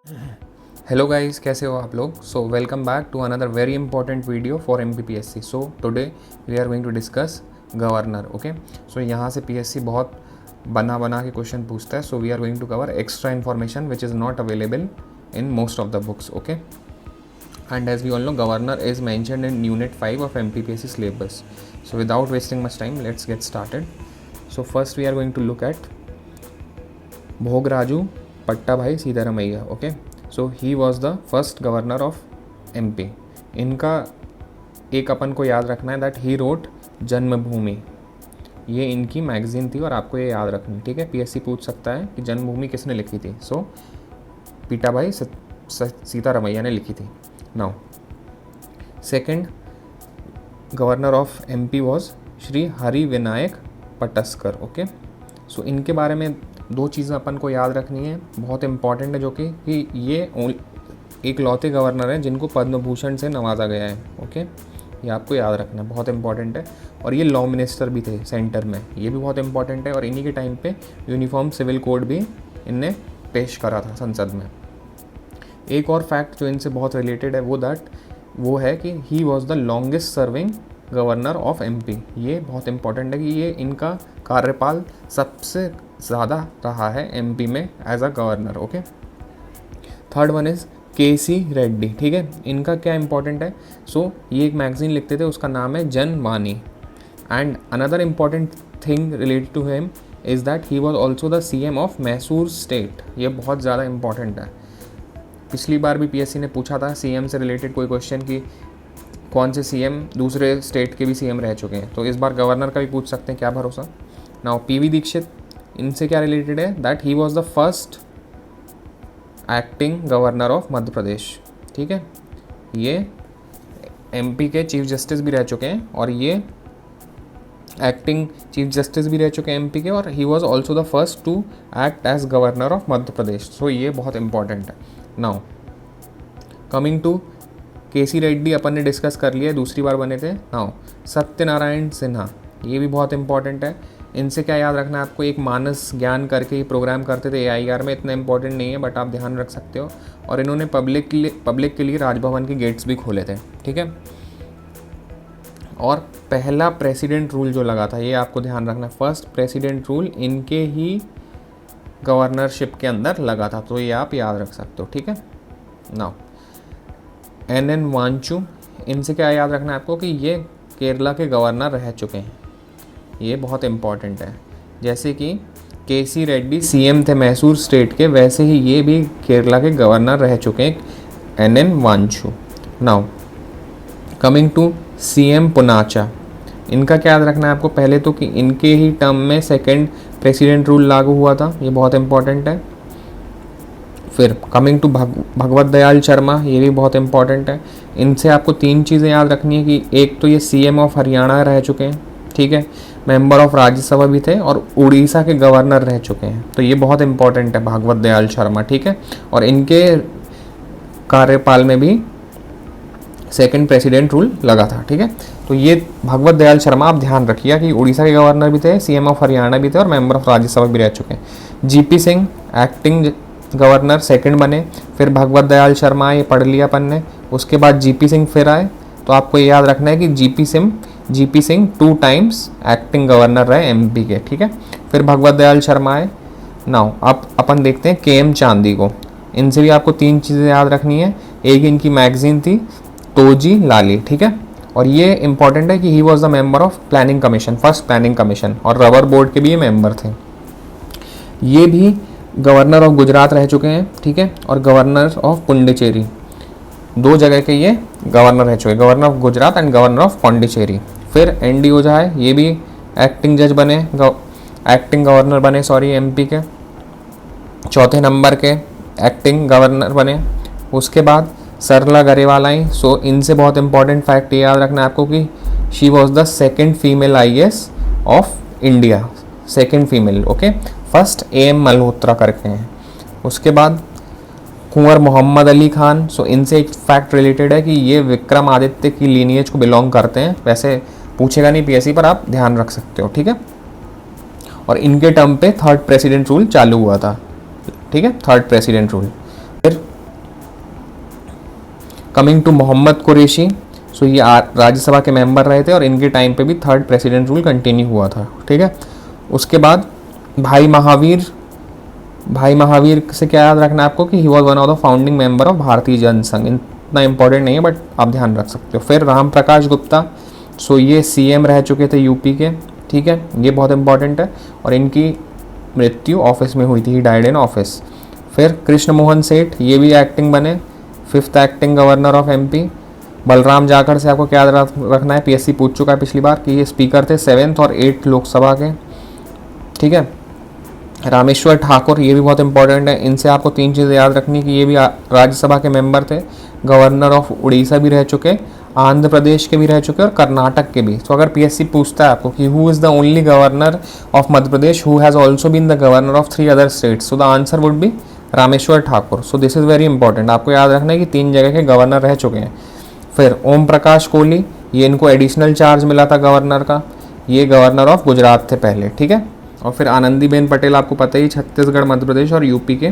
Hello guys, कैसे हो आप लोग। So welcome back to another very important video for MPPSC। So today we are going to discuss governor. Okay, so यहाँ से PSC बहुत बना के क्वेश्चन पूछता है। So we are going to cover extra information which is not available in most of the books. Okay, and as we all know, governor is mentioned in unit 5 of MPPSC syllabus. So without wasting much time, let's get started. So first we are going to look at Bhograju Pattabhai Siddharamaiah. Okay, so he was the first governor of MP. इनका एक अपन को याद रखना है that he wrote जन्मभूमि। ये इनकी magazine थी और आपको ये याद रखनी, ठीक है। PSC पूछ सकता है कि जन्मभूमि किसने लिखी थी। सो पीटाभाई सीतारमैया ने लिखी थी। Now second governor of MP was Shri Hari Vinayak Pataskar. Okay, so इनके बारे में दो चीज़ें अपन को याद रखनी है, बहुत इंपॉर्टेंट है, जो कि ये एक लौते गवर्नर हैं जिनको पद्म भूषण से नवाजा गया है। ओके, ये आपको याद रखना है, बहुत इंपॉर्टेंट है। और ये लॉ मिनिस्टर भी थे सेंटर में, ये भी बहुत इंपॉर्टेंट है। और इन्हीं के टाइम पे यूनिफॉर्म सिविल कोड भी इनने पेश करा था संसद में। एक और फैक्ट जो इनसे बहुत रिलेटेड है वो है कि ही was the longest serving governor of MP। ये बहुत इंपॉर्टेंट है कि ये इनका कार्यकाल सबसे ज़्यादा रहा है MP में as a governor. Okay, third one is KC Reddy. ठीक है, इनका क्या इंपॉर्टेंट है। सो ये एक मैगजीन लिखते थे, उसका नाम है Janvani. And another important thing related to him is that he was also the CM of Mysore state. ये बहुत ज़्यादा इंपॉर्टेंट है। पिछली बार भी PSC ने पूछा था CM से रिलेटेड कोई क्वेश्चन कि कौन से CM दूसरे स्टेट के भी CM रह चुके हैं, तो इस बार गवर्नर का भी पूछ सकते हैं, क्या भरोसा। नाउ PV दीक्षित, इनसे क्या रिलेटेड है that he was the first acting governor of Madhya Pradesh. ठीक है, ये MP के चीफ जस्टिस भी रह चुके हैं और ये एक्टिंग चीफ जस्टिस भी रह चुके हैं MP के, और he was also the first to act as governor of Madhya Pradesh. So ये बहुत इंपॉर्टेंट है। Now coming to KC Reddy, अपन ने डिस्कस कर लिया, दूसरी बार बने थे। नाउ सत्यनारायण सिन्हा, ये भी बहुत इंपॉर्टेंट है। इनसे क्या याद रखना है आपको, एक मानस ज्ञान करके ही प्रोग्राम करते थे AIR में, इतना इंपॉर्टेंट नहीं है बट आप ध्यान रख सकते हो। और इन्होंने पब्लिक के लिए राजभवन के गेट्स भी खोले थे। ठीक है, और पहला प्रेसिडेंट रूल जो लगा था, ये आपको ध्यान रखना, फर्स्ट प्रेसिडेंट रूल इनके ही गवर्नरशिप के अंदर लगा था, तो ये आप याद रख सकते हो। ठीक है, नाउ NN वांचू, इनसे क्या याद रखना है आपको कि ये केरला के गवर्नर रह चुके हैं, ये बहुत इंपॉर्टेंट है। जैसे कि KC रेड्डी CM थे मैसूर स्टेट के, वैसे ही ये भी केरला के गवर्नर रह चुके हैं, NN Wanchoo. Now coming to CM Poonacha, इनका क्या याद रखना है आपको, पहले तो कि इनके ही टर्म में सेकंड प्रेसिडेंट रूल लागू हुआ था, ये बहुत इंपॉर्टेंट है। फिर कमिंग टू भगवत दयाल शर्मा, ये भी बहुत इंपॉर्टेंट है। इनसे आपको तीन चीज़ें याद रखनी है कि एक तो ये CM ऑफ हरियाणा रह चुके हैं, ठीक है, मेंबर ऑफ राज्यसभा भी थे, और उड़ीसा के गवर्नर रह चुके हैं, तो ये बहुत इंपॉर्टेंट है भगवत दयाल शर्मा। ठीक है, और इनके कार्यकाल में भी सेकंड प्रेसिडेंट रूल लगा था। ठीक है, तो ये भगवत दयाल शर्मा आप ध्यान रखिए कि उड़ीसा के गवर्नर भी थे, CM ऑफ हरियाणा भी थे, और मेंबर ऑफ राज्यसभा भी रह चुके हैं। GP Singh acting governor second बने, फिर भगवत दयाल शर्मा, ये पढ़ लिया अपन ने। उसके बाद GP सिंह फिर आए, तो आपको ये याद रखना है कि GP Singh 2 times acting governor रहे MP के। ठीक है, फिर भगवत दयाल शर्मा आए। नाउ अब अपन देखते हैं KM चांदी को, इनसे भी आपको तीन चीज़ें याद रखनी है। एक इनकी मैगजीन थी तोजी लाली, ठीक है, और ये इंपॉर्टेंट है कि ही was the member of planning commission, first planning commission, और रबर बोर्ड के भी ये मेंबर थे। ये भी गवर्नर ऑफ गुजरात रह चुके हैं, ठीक है, और गवर्नर ऑफ पुंडुचेरी, दो जगह के ये गवर्नर रह चुके, governor of Gujarat and governor of Pondicherry. फिर ND ओझा है, ये भी एक्टिंग जज बने, एक्टिंग गवर्नर बने MP के, चौथे नंबर के एक्टिंग गवर्नर बने। उसके बाद सरला गरेवाल आई। सो इनसे बहुत इंपॉर्टेंट फैक्ट ये याद रखना है आपको कि she was the second female IAS of India, second female. Okay, first AM Malhotra करके हैं। उसके बाद कुंवर मोहम्मद अली खान। सो इनसे एक फैक्ट रिलेटेड है कि ये विक्रमादित्य की लीनिएज को बिलोंग करते हैं, वैसे पूछेगा नहीं PSC पर आप ध्यान रख सकते हो। ठीक है, और इनके टर्म पे थर्ड प्रेसिडेंट रूल चालू हुआ था। ठीक है, थर्ड प्रेसिडेंट रूल। फिर कमिंग टू मोहम्मद कुरैशी, सो ये राज्यसभा के मेंबर रहे थे और इनके टाइम पे भी थर्ड प्रेसिडेंट रूल कंटिन्यू हुआ था, ठीक है। उसके बाद भाई महावीर से क्या याद रखना है आपको कि he was one of the founding member of भारतीय जनसंघ, इतना इंपॉर्टेंट नहीं है बट आप ध्यान रख सकते हो। फिर राम प्रकाश गुप्ता, सो ये सीएम रह चुके थे यूपी के, ठीक है, ये बहुत इंपॉर्टेंट है, और इनकी मृत्यु ऑफिस में हुई थी, ही डाइड इन ऑफिस। फिर कृष्ण मोहन सेठ, ये भी एक्टिंग बने, 5th acting governor of MP. Balram Jakhar से आपको क्या याद रखना है, पीएससी पूछ चुका है पिछली बार कि ये स्पीकर थे 7th और 8th लोकसभा के, ठीक है। रामेश्वर ठाकुर, ये भी बहुत इंपॉर्टेंट है, इनसे आपको 3 चीज़ें याद रखनी कि ये भी राज्यसभा के मेंबर थे, गवर्नर ऑफ उड़ीसा भी रह चुके, आंध्र प्रदेश के भी रह चुके और कर्नाटक के भी। तो अगर पीएससी पूछता है आपको कि who is the only governor of Madhya Pradesh who has also been the governor of 3 other states, so the answer would be Rameshwar Thakur. So this is very important, आपको याद रखना है कि 3 जगह के गवर्नर रह चुके हैं। फिर ओम प्रकाश कोहली, ये इनको एडिशनल चार्ज मिला था गवर्नर का, ये गवर्नर ऑफ गुजरात थे पहले, ठीक है। और फिर आनंदीबेन पटेल, आपको पता ही, छत्तीसगढ़, मध्य प्रदेश और यूपी के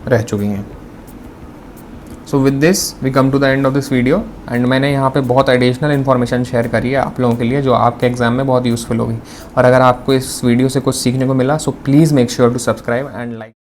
रह चुकी हैं। So with this we come to the end of this video, and मैंने यहाँ पे बहुत एडिशनल इन्फॉर्मेशन शेयर करी है आप लोगों के लिए जो आपके एग्जाम में बहुत यूज़फुल होगी। और अगर आपको इस वीडियो से कुछ सीखने को मिला, so please make sure to subscribe and like.